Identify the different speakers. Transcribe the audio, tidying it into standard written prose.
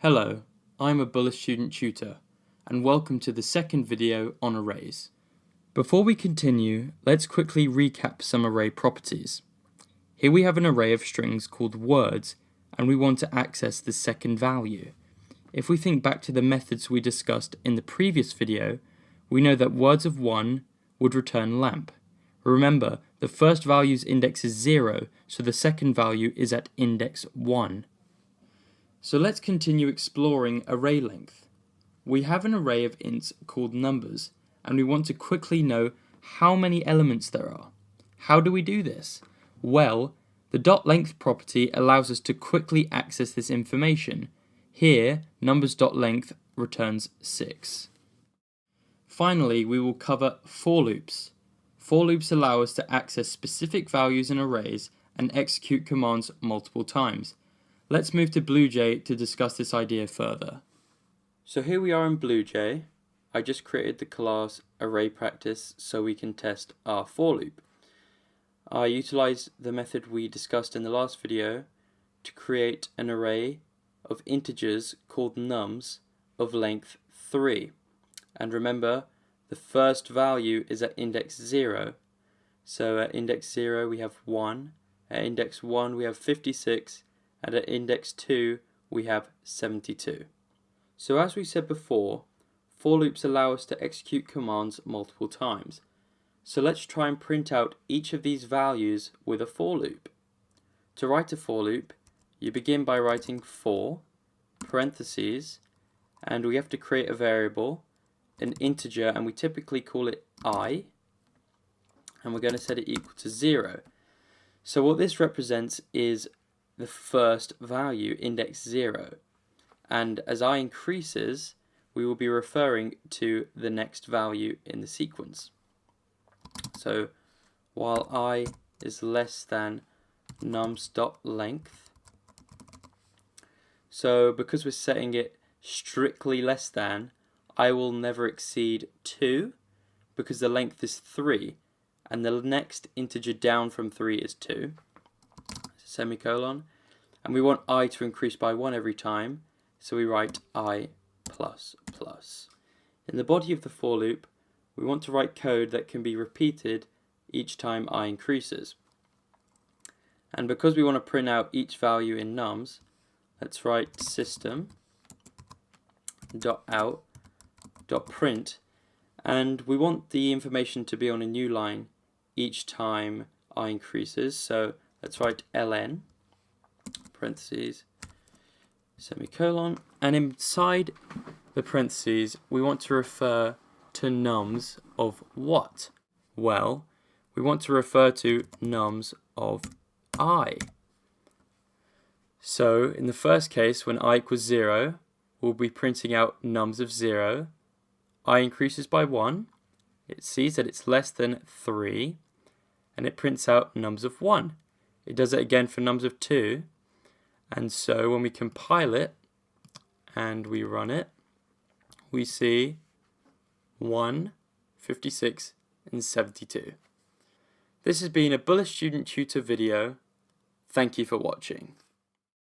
Speaker 1: Hello, I'm a Bullis Student Tutor, and welcome to the second video on arrays. Before we continue, let's quickly recap some array properties. Here we have an array of strings called words, and we want to access the second value. If we think back to the methods we discussed in the previous video, we know that words of 1 would return lamp. Remember, the first value's index is 0, so the second value is at index 1. So let's continue exploring array length. We have an array of ints called numbers, and we want to quickly know how many elements there are. How do we do this? Well, the .length property allows us to quickly access this information. Here, numbers.length returns 6. Finally, we will cover for loops. For loops allow us to access specific values in arrays and execute commands multiple times. Let's move to BlueJ to discuss this idea further. So here we are in BlueJ. I just created the class ArrayPractice so we can test our for loop. I utilized the method we discussed in the last video to create an array of integers called nums of length 3. And remember, the first value is at index 0. So at index 0 we have 1, at index 1 we have 56, and at index 2 we have 72. So as we said before, for loops allow us to execute commands multiple times. So let's try and print out each of these values with a for loop. To write a for loop, you begin by writing for, parentheses, and we have to create a variable, an integer, and we typically call it I, and we're going to set it equal to 0. So what this represents is the first value, index 0, and as I increases, we will be referring to the next value in the sequence. So while I is less than nums.length, so because we're setting it strictly less than, I will never exceed 2 because the length is 3 and the next integer down from 3 is 2, semicolon, and we want I to increase by 1 every time, so we write I plus plus. In the body of the for loop, we want to write code that can be repeated each time I increases. And because we want to print out each value in nums, let's write system.out.print, and we want the information to be on a new line each time I increases, so let's write ln, parentheses, semicolon, and inside the parentheses we want to refer to nums of what? Well, we want to refer to nums of I. So in the first case, when I equals 0, we'll be printing out nums of 0. I increases by 1. It sees that it's less than 3, and it prints out nums of 1. It does it again for nums of 2, and so when we compile it and we run it, we see 1, 56, and 72. This has been a Bullis Student Tutor video. Thank you for watching.